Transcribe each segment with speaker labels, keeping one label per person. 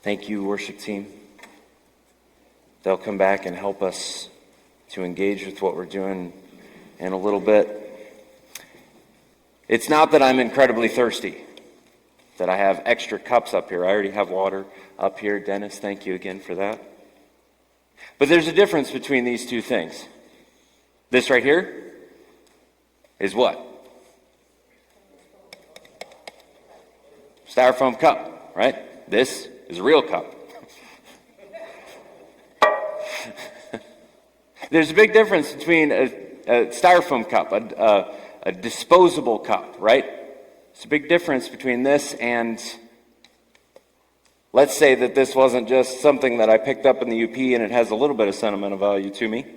Speaker 1: Thank you, worship team. They'll come back and help us to engage with what we're doing in a little bit. It's not that I'm incredibly thirsty, that I have extra cups up here. I already have water up here. Dennis, thank you again for that. But there's a difference between these two things. This right here is what? Styrofoam cup, right? This is a real cup. There's a big difference between a styrofoam cup, a disposable cup, right? There's a big difference between this and, let's say that this wasn't just something that I picked up in the UP and it has a little bit of sentimental value to me.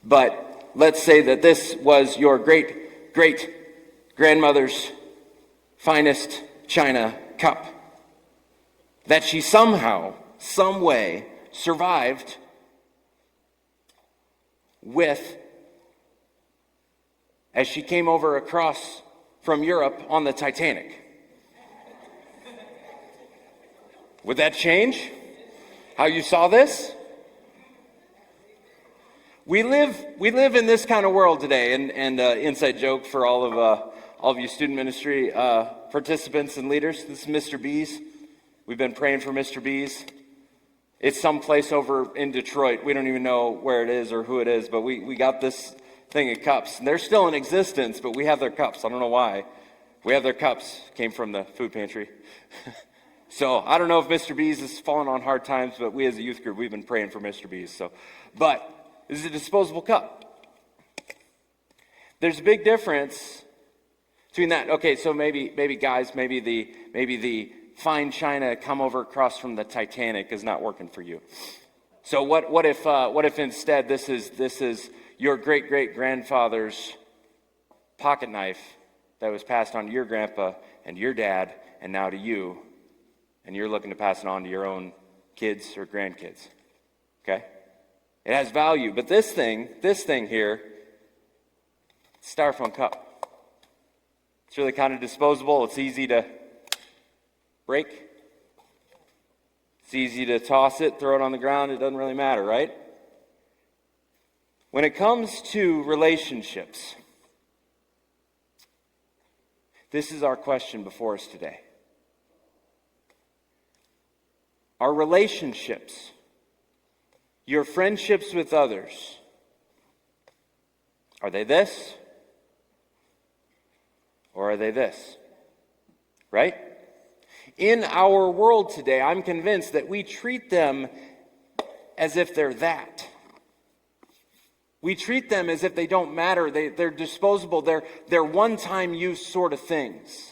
Speaker 1: But let's say that this was your great-great-grandmother's finest china cup that she somehow, some way, survived with as she came over across from Europe on the Titanic. Would that change how you saw this? We live in this kind of world today, and inside joke for all of you student ministry participants and leaders. This is Mr. B's. We've been praying for Mr. B's. It's someplace over in Detroit. We don't even know where it is or who it is, but we got this thing of cups. They're still in existence, but we have their cups. I don't know why. We have their cups. Came from the food pantry. So I don't know if Mr. B's has fallen on hard times, but we as a youth group, we've been praying for Mr. B's. But this is a disposable cup. There's a big difference between that. Okay, so maybe guys, maybe the fine china come over across from the Titanic is not working for you. So what if instead this is your great-great-grandfather's pocket knife that was passed on to your grandpa and your dad and now to you, and you're looking to pass it on to your own kids or grandkids. Okay? It has value, but this thing here, styrofoam cup. It's really kind of disposable. It's easy to break. It's easy to toss it, throw it on the ground. It doesn't really matter, right? When it comes to relationships, this is our question before us today. Our relationships, your friendships with others, are they this? Or are they this? Right? In our world today, I'm convinced that we treat them as if they're that. We treat them as if they don't matter. They're disposable. They're one-time use sort of things.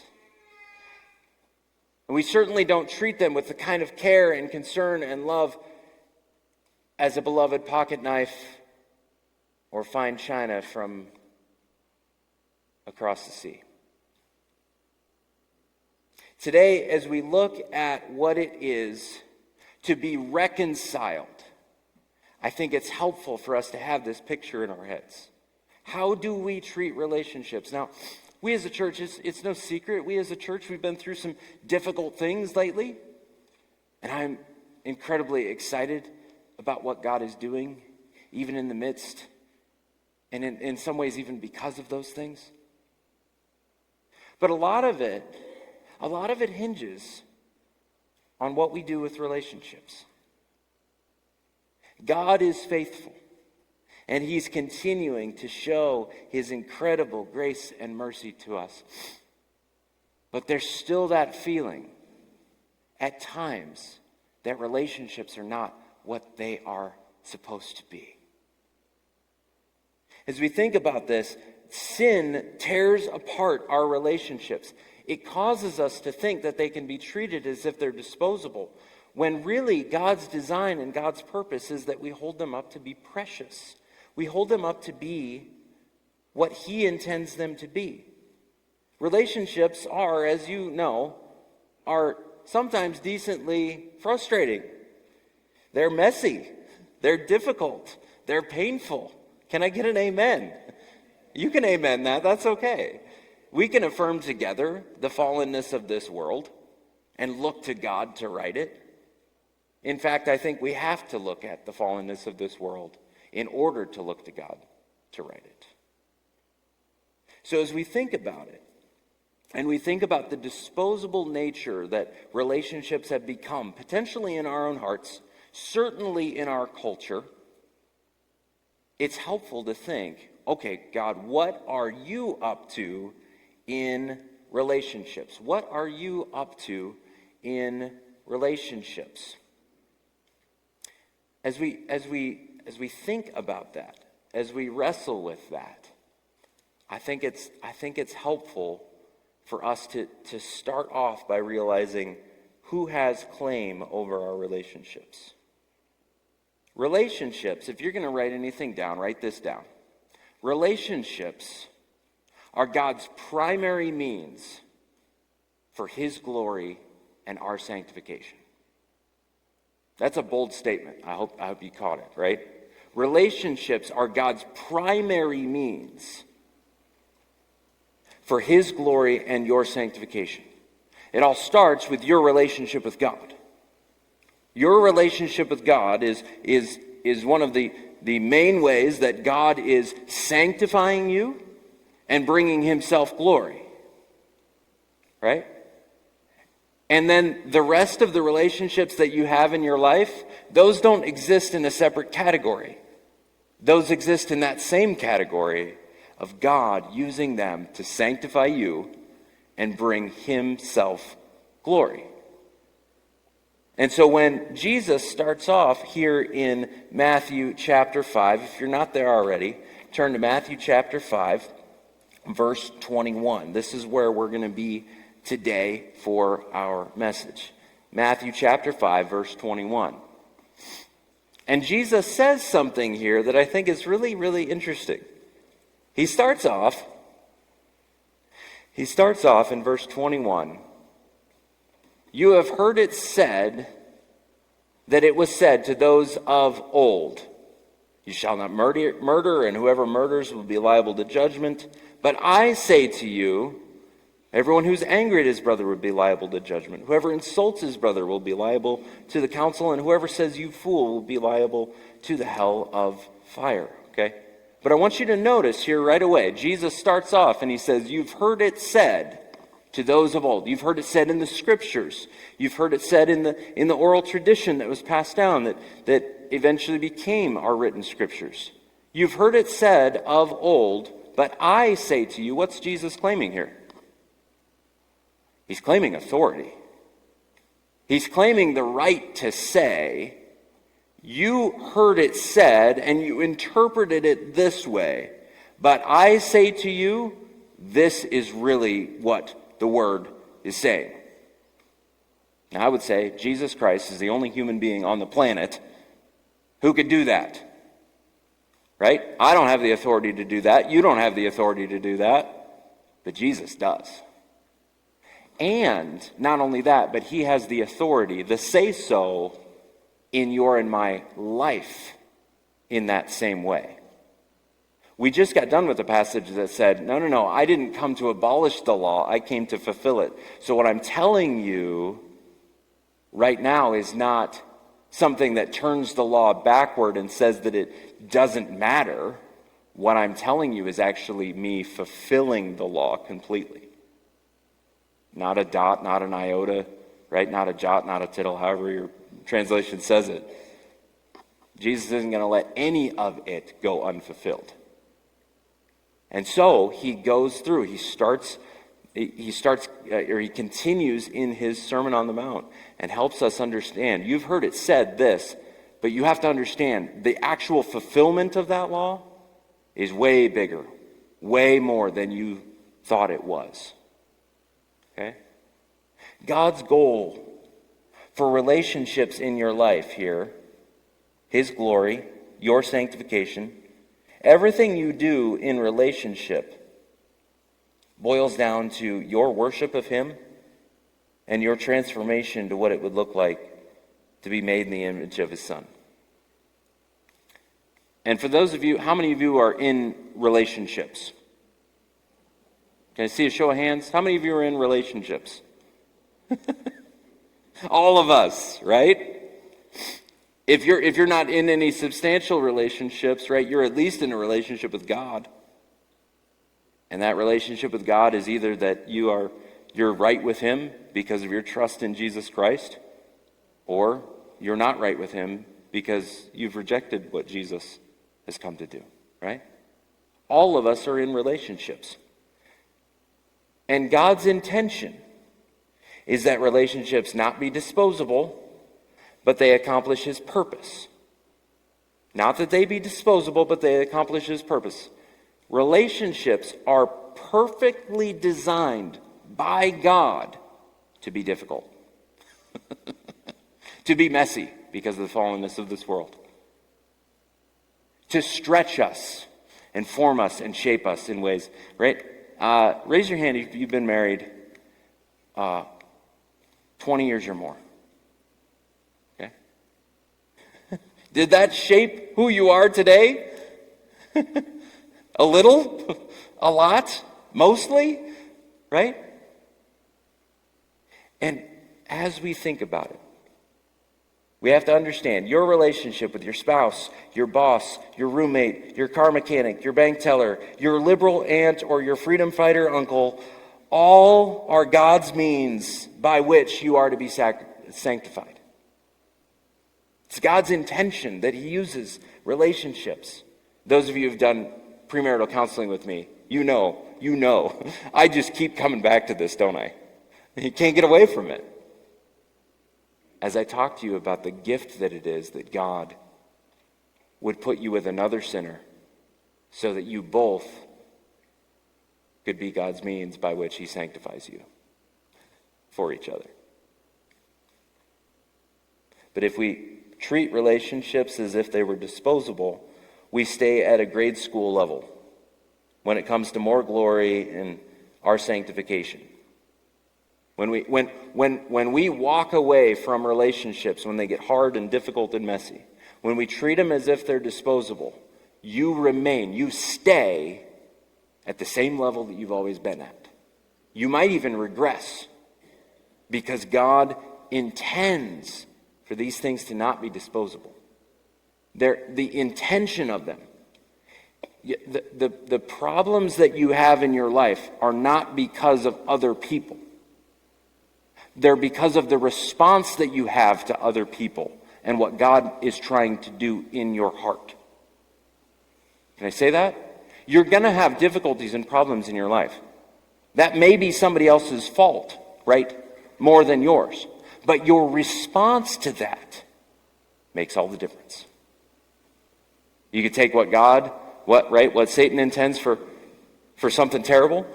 Speaker 1: And we certainly don't treat them with the kind of care and concern and love as a beloved pocket knife or fine china from across the sea. Today, as we look at what it is to be reconciled, I think it's helpful for us to have this picture in our heads. How do we treat relationships? Now, we as a church, it's no secret, we as a church, we've been through some difficult things lately. And I'm incredibly excited about what God is doing, even in the midst, and in some ways even because of those things. But a lot of it hinges on what we do with relationships. God is faithful, and He's continuing to show His incredible grace and mercy to us. But there's still that feeling at times that relationships are not what they are supposed to be. As we think about this, sin tears apart our relationships. It causes us to think that they can be treated as if they're disposable, when really God's design and God's purpose is that we hold them up to be precious. We hold them up to be what He intends them to be. Relationships are, as you know, are sometimes decently frustrating. They're messy. They're difficult. They're painful. Can I get an amen? You can amen that. That's okay. We can affirm together the fallenness of this world and look to God to right it. In fact, I think we have to look at the fallenness of this world in order to look to God to right it. So as we think about it, and we think about the disposable nature that relationships have become, potentially in our own hearts, certainly in our culture, it's helpful to think, okay, God, what are you up to in relationships? What are you up to in relationships? As we think about that, as we wrestle with that, I think it's helpful for us to start off by realizing who has claim over our relationships. Relationships, if you're going to write anything down, write this down. Relationships are God's primary means for his glory and our sanctification. That's a bold statement. I hope you caught it, right? Relationships are God's primary means for his glory and your sanctification. It all starts with your relationship with God. Your relationship with God is one of the main ways that God is sanctifying you and bringing himself glory. Right? And then the rest of the relationships that you have in your life, those don't exist in a separate category. Those exist in that same category of God using them to sanctify you and bring himself glory. And so when Jesus starts off here in Matthew chapter 5, if you're not there already, turn to Matthew chapter 5, verse 21. This is where we're going to be today for our message. Matthew chapter 5, verse 21. And Jesus says something here that I think is really, really interesting. He starts off in verse 21. You have heard it said that it was said to those of old, you shall not murder, and whoever murders will be liable to judgment. But I say to you, everyone who's angry at his brother will be liable to judgment. Whoever insults his brother will be liable to the council, and whoever says you fool will be liable to the hell of fire. Okay? But I want you to notice here right away, Jesus starts off and he says, you've heard it said to those of old. You've heard it said in the scriptures. You've heard it said in the oral tradition that was passed down that eventually became our written scriptures. You've heard it said of old, but I say to you, what's Jesus claiming here? He's claiming authority. He's claiming the right to say, you heard it said and you interpreted it this way, but I say to you, this is really what the word is saying. Now I would say Jesus Christ is the only human being on the planet who could do that. Right? I don't have the authority to do that. You don't have the authority to do that. But Jesus does. And not only that, but he has the authority, the say-so in your and my life in that same way. We just got done with a passage that said, no, I didn't come to abolish the law, I came to fulfill it. So what I'm telling you right now is not something that turns the law backward and says that it doesn't matter. What I'm telling you is actually me fulfilling the law completely. Not a dot, not an iota, right? Not a jot, not a tittle, however your translation says it. Jesus isn't going to let any of it go unfulfilled. And so he goes through, he continues in his Sermon on the Mount and helps us understand. You've heard it said this, but you have to understand the actual fulfillment of that law is way bigger, way more than you thought it was. Okay? God's goal for relationships in your life here, his glory, your sanctification, everything you do in relationship boils down to your worship of him and your transformation to what it would look like to be made in the image of his son. And for those of you, how many of you are in relationships? Can I see a show of hands? How many of you are in relationships? All of us, right? If you're not in any substantial relationships, right, you're at least in a relationship with God. And that relationship with God is either that you're right with him because of your trust in Jesus Christ, or you're not right with him because you've rejected what Jesus has come to do, right? All of us are in relationships. And God's intention is that relationships not be disposable, but they accomplish his purpose. Not that they be disposable, but they accomplish his purpose. Relationships are perfectly designed by God to be difficult, to be messy because of the fallenness of this world, to stretch us and form us and shape us in ways, right? Raise your hand if you've been married 20 years or more. Okay? Did that shape who you are today? A little? A lot? Mostly? Right? And as we think about it, we have to understand your relationship with your spouse, your boss, your roommate, your car mechanic, your bank teller, your liberal aunt, or your freedom fighter uncle, all are God's means by which you are to be sanctified. It's God's intention that he uses relationships. Those of you who've done premarital counseling with me, you know. I just keep coming back to this, don't I? You can't get away from it. As I talk to you about the gift that it is that God would put you with another sinner so that you both could be God's means by which he sanctifies you for each other. But if we treat relationships as if they were disposable, we stay at a grade school level when it comes to more glory in our sanctification. When we walk away from relationships, when they get hard and difficult and messy, when we treat them as if they're disposable, you stay at the same level that you've always been at. You might even regress because God intends for these things to not be disposable. The intention of them. The problems that you have in your life are not because of other people. They're because of the response that you have to other people and what God is trying to do in your heart. Can I say that? You're going to have difficulties and problems in your life. That may be somebody else's fault, right? More than yours. But your response to that makes all the difference. You could take what Satan intends for something terrible,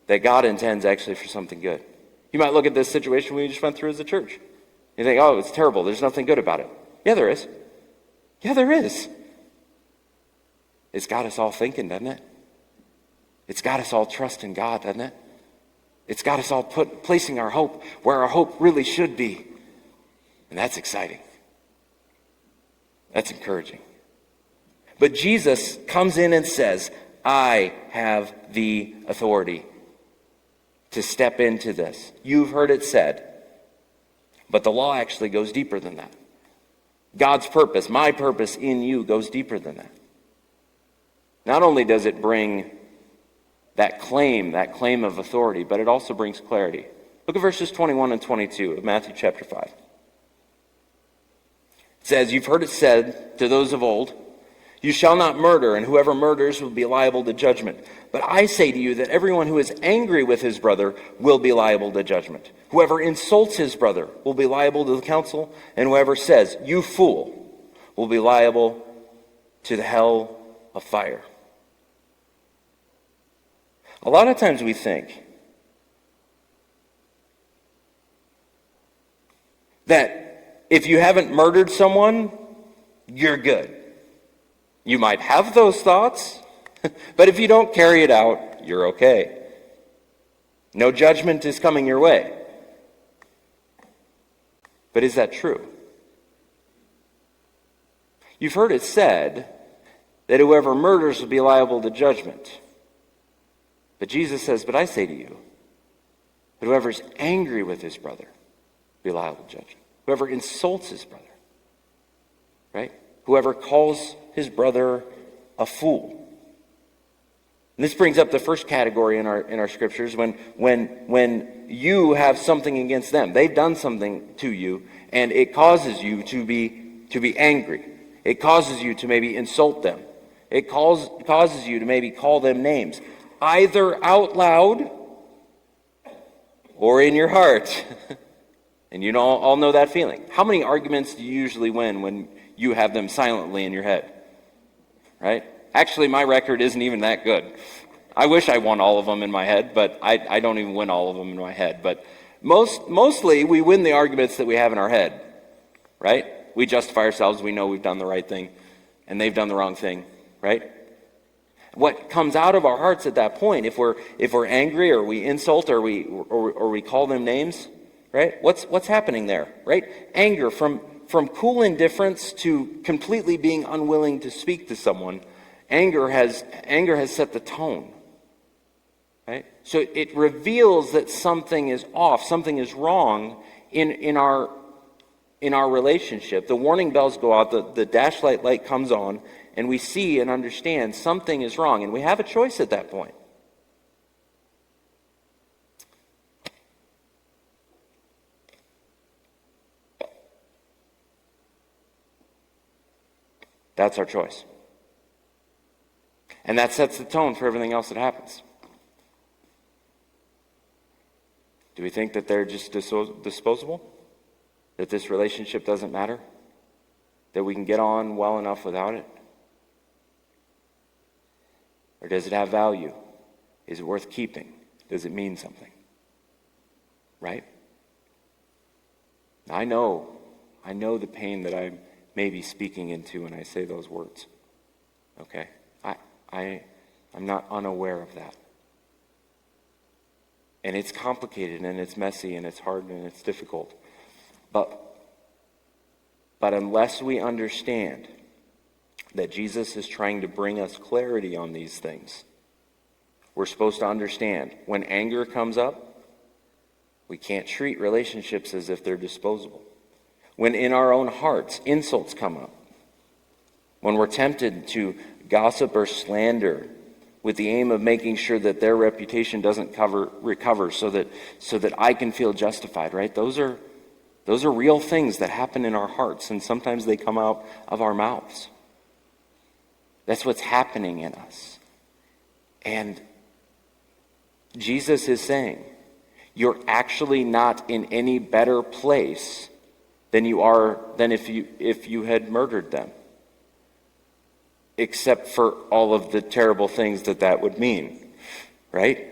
Speaker 1: that God intends actually for something good. You might look at this situation we just went through as a church. You think, oh, it's terrible. There's nothing good about it. Yeah, there is. Yeah, there is. It's got us all thinking, doesn't it? It's got us all trusting God, doesn't it? It's got us all placing our hope where our hope really should be. And that's exciting. That's encouraging. But Jesus comes in and says, I have the authority to step into this. You've heard it said. But the law actually goes deeper than that. God's purpose, my purpose in you, goes deeper than that. Not only does it bring that claim of authority, but it also brings clarity. Look at verses 21 and 22 of Matthew chapter 5. It says, you've heard it said to those of old, you shall not murder, and whoever murders will be liable to judgment. But I say to you that everyone who is angry with his brother will be liable to judgment. Whoever insults his brother will be liable to the council, and whoever says, you fool, will be liable to the hell of fire. A lot of times we think that if you haven't murdered someone, you're good. You might have those thoughts, but if you don't carry it out, you're okay. No judgment is coming your way. But is that true? You've heard it said that whoever murders will be liable to judgment. But Jesus says, but I say to you, that whoever's angry with his brother will be liable to judgment. Whoever insults his brother right? Whoever calls his brother a fool. And this brings up the first category in our scriptures when you have something against them. They've done something to you, and it causes you to be angry. It causes you to maybe insult them. It causes you to maybe call them names, either out loud or in your heart. And you all know that feeling. How many arguments do you usually win when you have them silently in your head? Right? Actually, my record isn't even that good. I wish I won all of them in my head, but I don't even win all of them in my head. But mostly we win the arguments that we have in our head, right? We justify ourselves. We know we've done the right thing, and they've done the wrong thing, right? What comes out of our hearts at that point, if we're angry or we insult or we call them names, right? What's happening there, right? Anger from cool indifference to completely being unwilling to speak to someone. Anger has set the tone, right? So it reveals that something is off, something is wrong in our relationship. The warning bells go out, the dash light comes on, and we see and understand something is wrong, and we have a choice at that point. That's our choice. And that sets the tone for everything else that happens. Do we think that they're just disposable? That this relationship doesn't matter? That we can get on well enough without it? Or does it have value? Is it worth keeping? Does it mean something? Right? I know the pain that I may be speaking into when I say those words. Okay? I'm not unaware of that. And it's complicated, and it's messy, and it's hard, and it's difficult. But unless we understand that Jesus is trying to bring us clarity on these things, we're supposed to understand when anger comes up, we can't treat relationships as if they're disposable. When in our own hearts insults come up, when we're tempted to gossip or slander with the aim of making sure that their reputation doesn't recover so that I can feel justified, right? Those are real things that happen in our hearts, and sometimes they come out of our mouths. That's what's happening in us. And Jesus is saying, you're actually not in any better place than if you had murdered them. Except for all of the terrible things that would mean, right?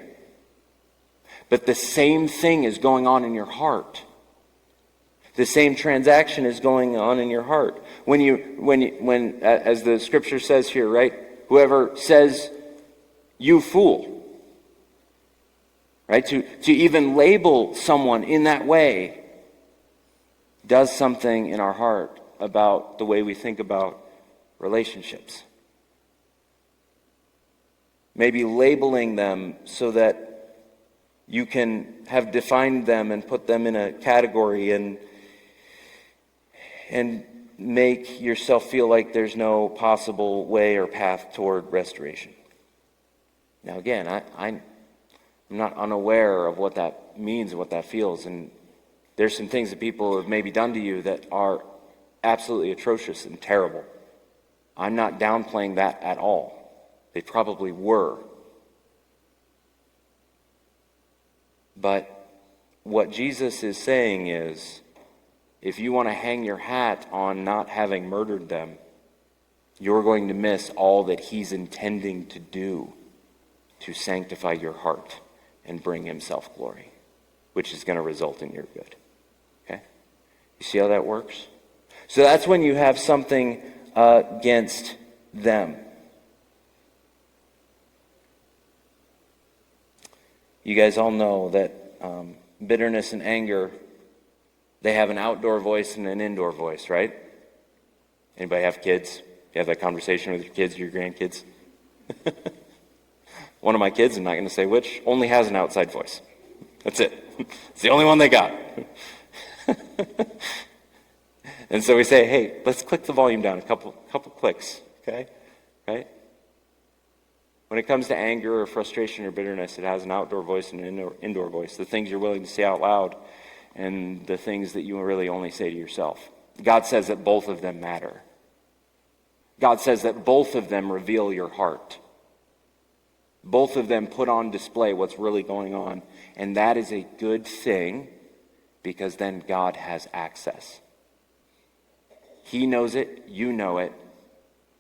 Speaker 1: But the same thing is going on in your heart. The same transaction is going on in your heart. When as the scripture says here, right? Whoever says, you fool, right? To even label someone in that way does something in our heart about the way we think about relationships. Maybe labeling them so that you can have defined them and put them in a category and make yourself feel like there's no possible way or path toward restoration. Now again, I'm not unaware of what that means and what that feels, and there's some things that people have maybe done to you that are absolutely atrocious and terrible. I'm not downplaying that at all. They probably were. But what Jesus is saying is, if you want to hang your hat on not having murdered them, you're going to miss all that he's intending to do to sanctify your heart and bring himself glory, which is going to result in your good. Okay? You see how that works? So that's when you have something against them. You guys all know that bitterness and anger, they have an outdoor voice and an indoor voice, right? Anybody have kids? You have that conversation with your kids, your grandkids? One of my kids, I'm not going to say which, only has an outside voice. That's it. It's the only one they got. And so we say, hey, let's click the volume down a couple clicks, okay? Right? When it comes to anger or frustration or bitterness, it has an outdoor voice and an indoor voice. The things you're willing to say out loud and the things that you really only say to yourself. God says that both of them matter. God says that both of them reveal your heart. Both of them put on display what's really going on. And that is a good thing because then God has access. He knows it, you know it,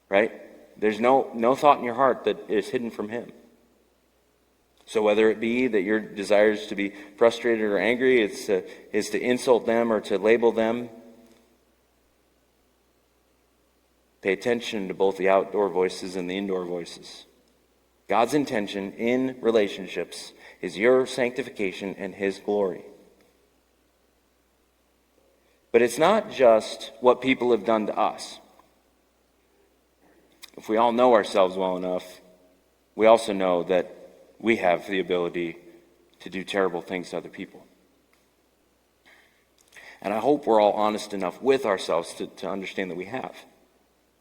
Speaker 1: right? There's no thought in your heart that is hidden from him. So whether it be that your desire is to be frustrated or angry, is to insult them or to label them, pay attention to both the outdoor voices and the indoor voices. God's intention in relationships is your sanctification and his glory. But it's not just what people have done to us. If we all know ourselves well enough, we also know that we have the ability to do terrible things to other people. And I hope we're all honest enough with ourselves to understand that we have.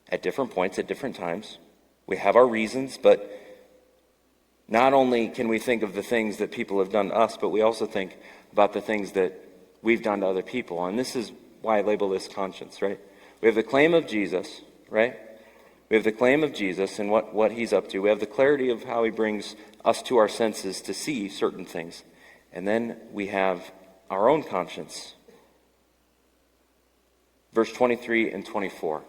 Speaker 1: At different points, at different times. We have our reasons, but not only can we think of the things that people have done to us, but we also think about the things that we've done to other people. And this is why I label this conscience, right? We have the claim of Jesus, right? We have the claim of Jesus and what he's up to. We have the clarity of how he brings us to our senses to see certain things. And then we have our own conscience. Verse 23 and 24.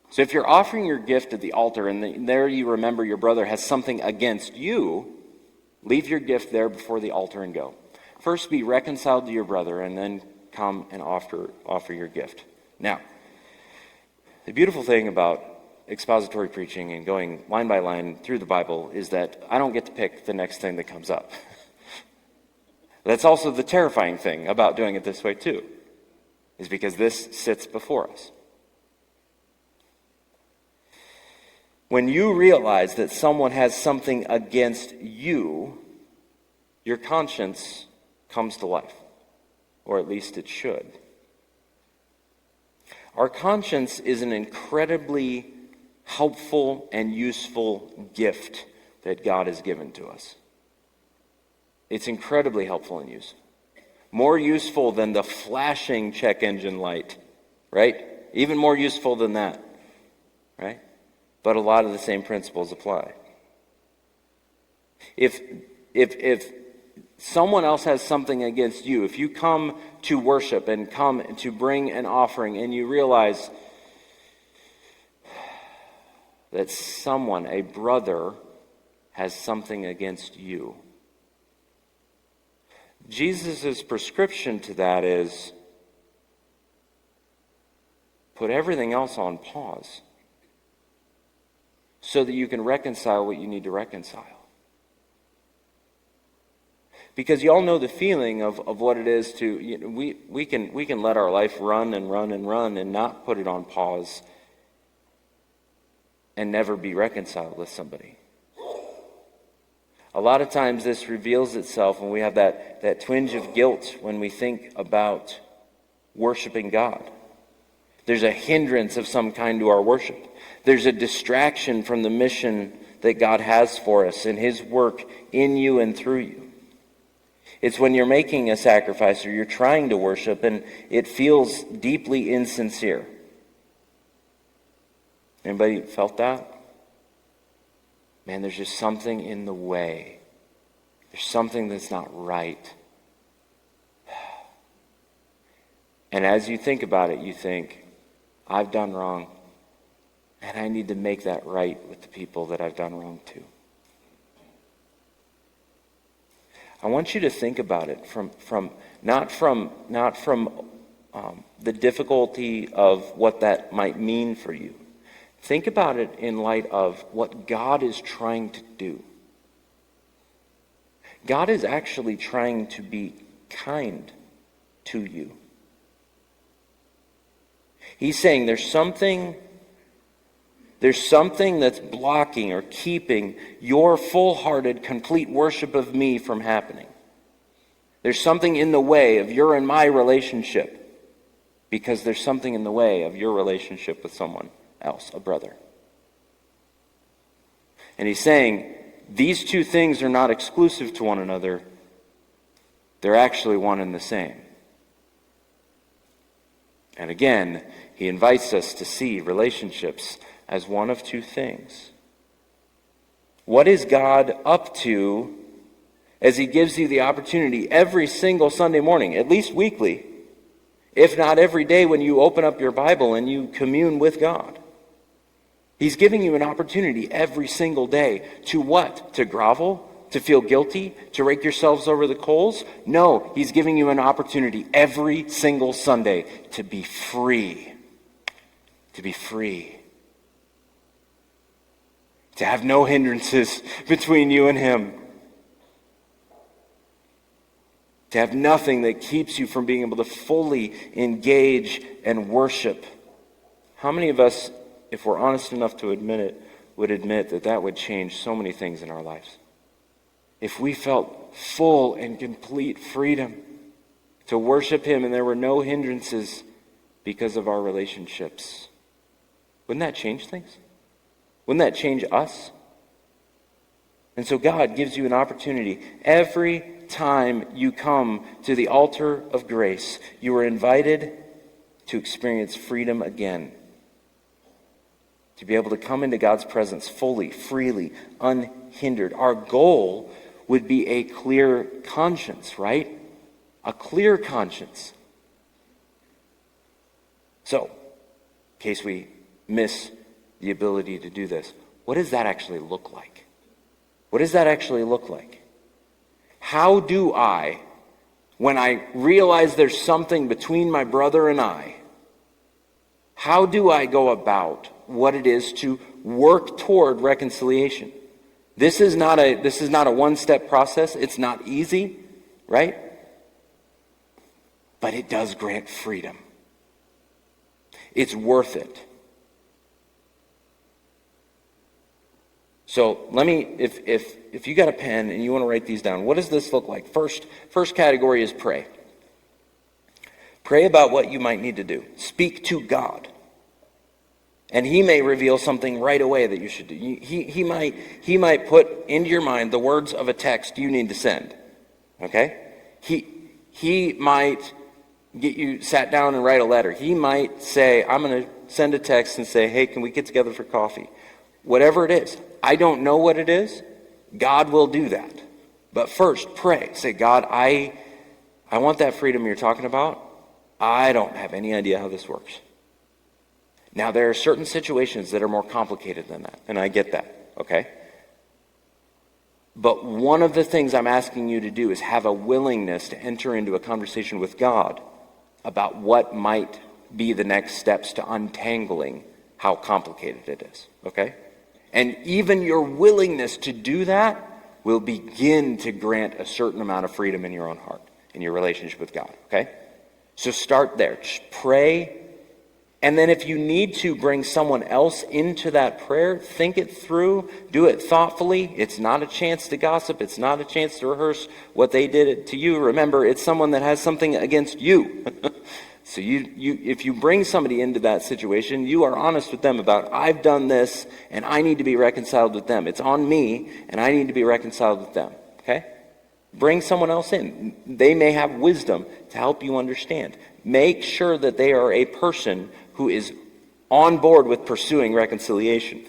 Speaker 1: So if you're offering your gift at the altar and there you remember your brother has something against you, leave your gift there before the altar and go. First be reconciled to your brother and then come and offer your gift. Now, the beautiful thing about expository preaching and going line by line through the Bible is that I don't get to pick the next thing that comes up. That's also the terrifying thing about doing it this way too, is because this sits before us. When you realize that someone has something against you, your conscience comes to life, or at least it should. Our conscience is an incredibly helpful and useful gift that God has given to us. It's incredibly helpful and useful. More useful than the flashing check engine light, right? Even more useful than that, right? But a lot of the same principles apply. If someone else has something against you, if you come to worship and come to bring an offering and you realize that someone, a brother, has something against you, Jesus' prescription to that is put everything else on pause so that you can reconcile what you need to reconcile. Because you all know the feeling of what it is to, we can let our life run and run and run and not put it on pause and never be reconciled with somebody. A lot of times this reveals itself when we have that twinge of guilt when we think about worshiping God. There's a hindrance of some kind to our worship. There's a distraction from the mission that God has for us and his work in you and through you. It's when you're making a sacrifice or you're trying to worship and it feels deeply insincere. Anybody felt that? Man, there's just something in the way. There's something that's not right. And as you think about it, you think, I've done wrong, and I need to make that right with the people that I've done wrong to. I want you to think about it not from the difficulty of what that might mean for you. Think about it in light of what God is trying to do. God is actually trying to be kind to you. He's saying there's something that's blocking or keeping your full-hearted, complete worship of me from happening. There's something in the way of your and my relationship. because there's something in the way of your relationship with someone else, a brother. And he's saying these two things are not exclusive to one another. They're actually one and the same. And again, he invites us to see relationships as one of two things. What is God up to as he gives you the opportunity every single Sunday morning, at least weekly, if not every day when you open up your Bible and you commune with God? He's giving you an opportunity every single day to what? To grovel? To feel guilty? To rake yourselves over the coals? No, he's giving you an opportunity every single Sunday to be free. To be free. To have no hindrances between you and him. To have nothing that keeps you from being able to fully engage and worship. How many of us, if we're honest enough to admit it, would admit that that would change so many things in our lives? If we felt full and complete freedom to worship him and there were no hindrances because of our relationships, wouldn't that change things? Wouldn't that change us? And so God gives you an opportunity every time you come to the altar of grace. You are invited to experience freedom again. To be able to come into God's presence fully, freely, unhindered. Our goal would be a clear conscience, right? A clear conscience. So, in case we miss the ability to do this, what does that actually look like? What does that actually look like? How do I, when I realize there's something between my brother and I, how do I go about what it is to work toward reconciliation? This is not a one-step process. It's not easy, right? But it does grant freedom. It's worth it. So let me, if you got a pen and you want to write these down, what does this look like? First category is pray. Pray about what you might need to do. Speak to God. And he may reveal something right away that you should do. He might put into your mind the words of a text you need to send. Okay? He might get you sat down and write a letter. He might say, I'm going to send a text and say, hey, can we get together for coffee? Whatever it is. I don't know what it is. God will do that. But first, pray. Say, God, I want that freedom you're talking about. I don't have any idea how this works. Now, there are certain situations that are more complicated than that, and I get that, okay? But one of the things I'm asking you to do is have a willingness to enter into a conversation with God about what might be the next steps to untangling how complicated it is, okay? And even your willingness to do that will begin to grant a certain amount of freedom in your own heart, in your relationship with God, okay? So start there. Just pray. And then if you need to bring someone else into that prayer, think it through, do it thoughtfully. It's not a chance to gossip. It's not a chance to rehearse what they did to you. Remember, it's someone that has something against you. So if you bring somebody into that situation, you are honest with them about, I've done this and I need to be reconciled with them. It's on me and I need to be reconciled with them. Okay? Bring someone else in. They may have wisdom to help you understand. Make sure that they are a person who is on board with pursuing reconciliation.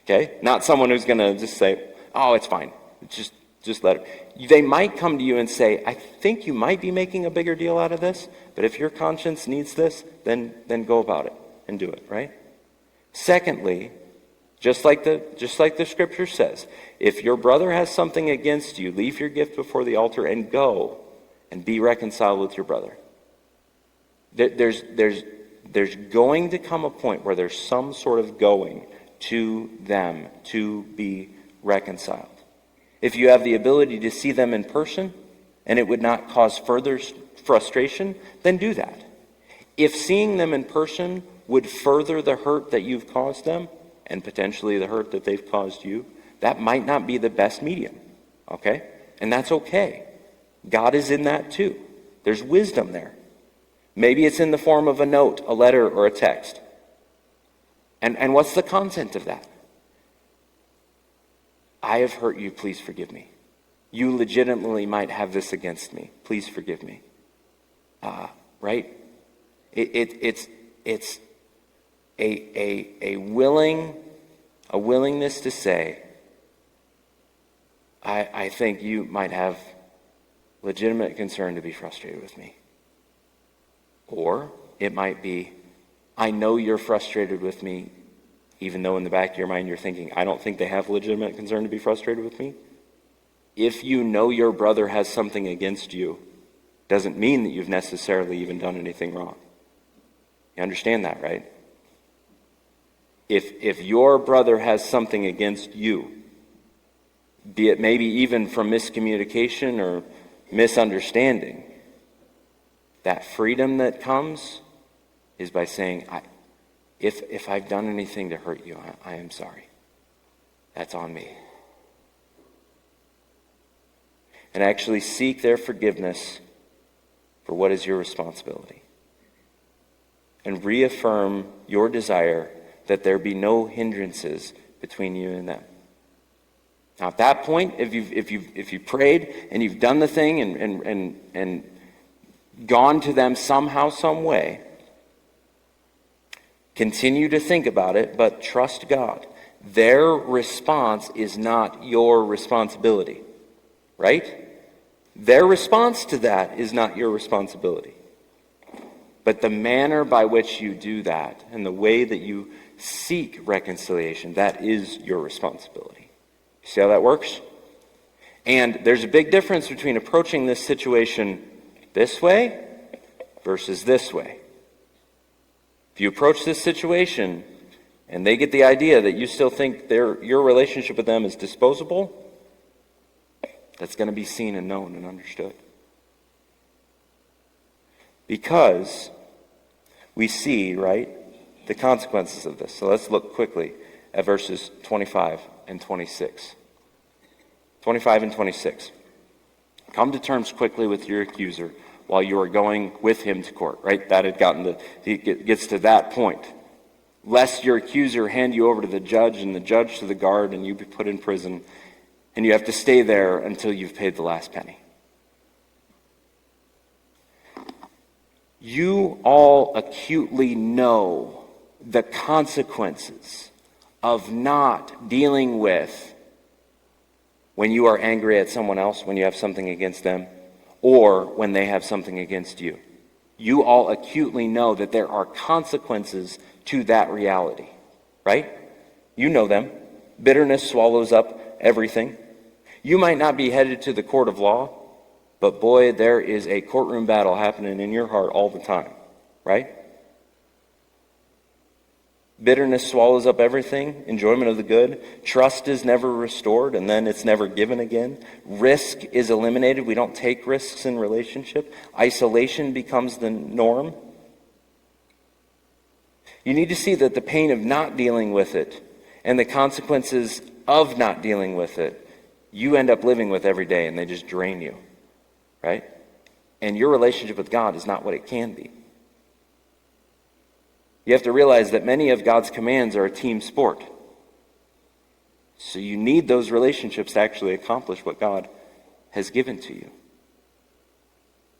Speaker 1: Okay? Not someone who's going to just say, oh, it's fine. Just let it. They might come to you and say, I think you might be making a bigger deal out of this, but if your conscience needs this, then go about it and do it, right? Secondly, just like the scripture says, if your brother has something against you, leave your gift before the altar and go and be reconciled with your brother. There's going to come a point where there's some sort of going to them to be reconciled. If you have the ability to see them in person and it would not cause further frustration, then do that. If seeing them in person would further the hurt that you've caused them and potentially the hurt that they've caused you, that might not be the best medium, okay? And that's okay. God is in that too. There's wisdom there. Maybe it's in the form of a note, a letter, or a text. And what's the content of that? I have hurt you, please forgive me. You legitimately might have this against me. Please forgive me. Right? It's a willingness to say, I think you might have legitimate concern to be frustrated with me. Or it might be, I know you're frustrated with me, even though in the back of your mind you're thinking, I don't think they have legitimate concern to be frustrated with me. If you know your brother has something against you, doesn't mean that you've necessarily even done anything wrong. You understand that, right? If your brother has something against you, be it maybe even from miscommunication or misunderstanding, that freedom that comes is by saying, if I've done anything to hurt you, I am sorry. That's on me. And actually seek their forgiveness for what is your responsibility. And reaffirm your desire that there be no hindrances between you and them. Now at that point, if you've prayed and you've done the thing and gone to them somehow, some way, continue to think about it, but trust God. Their response is not your responsibility, right? Their response to that is not your responsibility. But the manner by which you do that and the way that you seek reconciliation, that is your responsibility. See how that works? And there's a big difference between approaching this situation this way versus this way. If you approach this situation and they get the idea that you still think your relationship with them is disposable, that's going to be seen and known and understood. Because we see, right, the consequences of this. So let's look quickly at verses 25 and 26. 25 and 26. Come to terms quickly with your accuser while you are going with him to court, right? That had it gets to that point. Lest your accuser hand you over to the judge and the judge to the guard and you be put in prison and you have to stay there until you've paid the last penny. You all acutely know the consequences of not dealing with when you are angry at someone else, when you have something against them, or when they have something against you. You all acutely know that there are consequences to that reality, right? You know them. Bitterness swallows up everything. You might not be headed to the court of law, but boy, there is a courtroom battle happening in your heart all the time, right? Bitterness swallows up everything, enjoyment of the good. Trust is never restored, and then it's never given again. Risk is eliminated. We don't take risks in relationship. Isolation becomes the norm. You need to see that the pain of not dealing with it and the consequences of not dealing with it, you end up living with every day, and they just drain you, right? And your relationship with God is not what it can be. You have to realize that many of God's commands are a team sport. So you need those relationships to actually accomplish what God has given to you.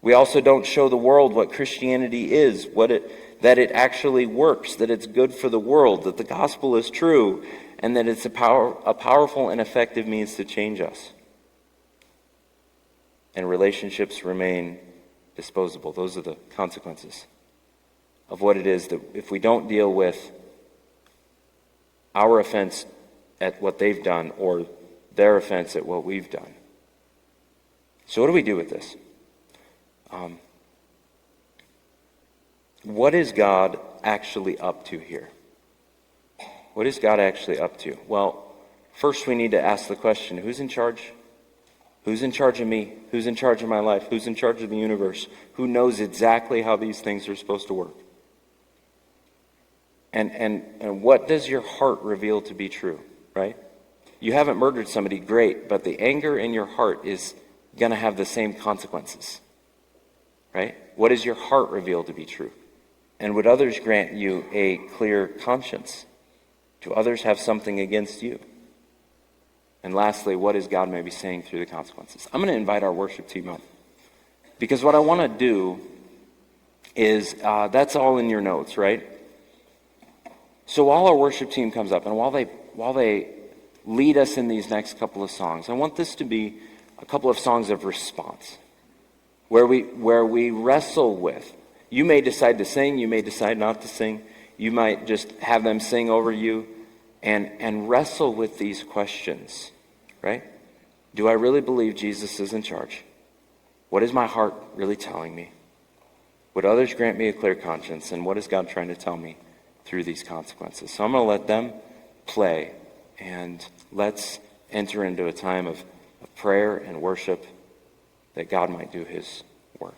Speaker 1: We also don't show the world what Christianity is, that it actually works, that it's good for the world, that the gospel is true, and that it's a powerful and effective means to change us. And relationships remain disposable. Those are the consequences of what it is that if we don't deal with our offense at what they've done or their offense at what we've done. So what do we do with this? What is God actually up to here? What is God actually up to? Well, first we need to ask the question, who's in charge? Who's in charge of me? Who's in charge of my life? Who's in charge of the universe? Who knows exactly how these things are supposed to work? And what does your heart reveal to be true, right? You haven't murdered somebody, great, but the anger in your heart is going to have the same consequences. right? What does your heart reveal to be true? And would others grant you a clear conscience? Do others have something against you? And lastly, what is God maybe saying through the consequences? I'm going to invite our worship team up. Because what I want to do is, that's all in your notes, right? So while our worship team comes up, and while they lead us in these next couple of songs, I want this to be a couple of songs of response, where we wrestle with. You may decide to sing, you may decide not to sing, you might just have them sing over you, and wrestle with these questions, right? Do I really believe Jesus is in charge? What is my heart really telling me? Would others grant me a clear conscience? And what is God trying to tell me through these consequences? So I'm going to let them play, and let's enter into a time of prayer and worship that God might do his work.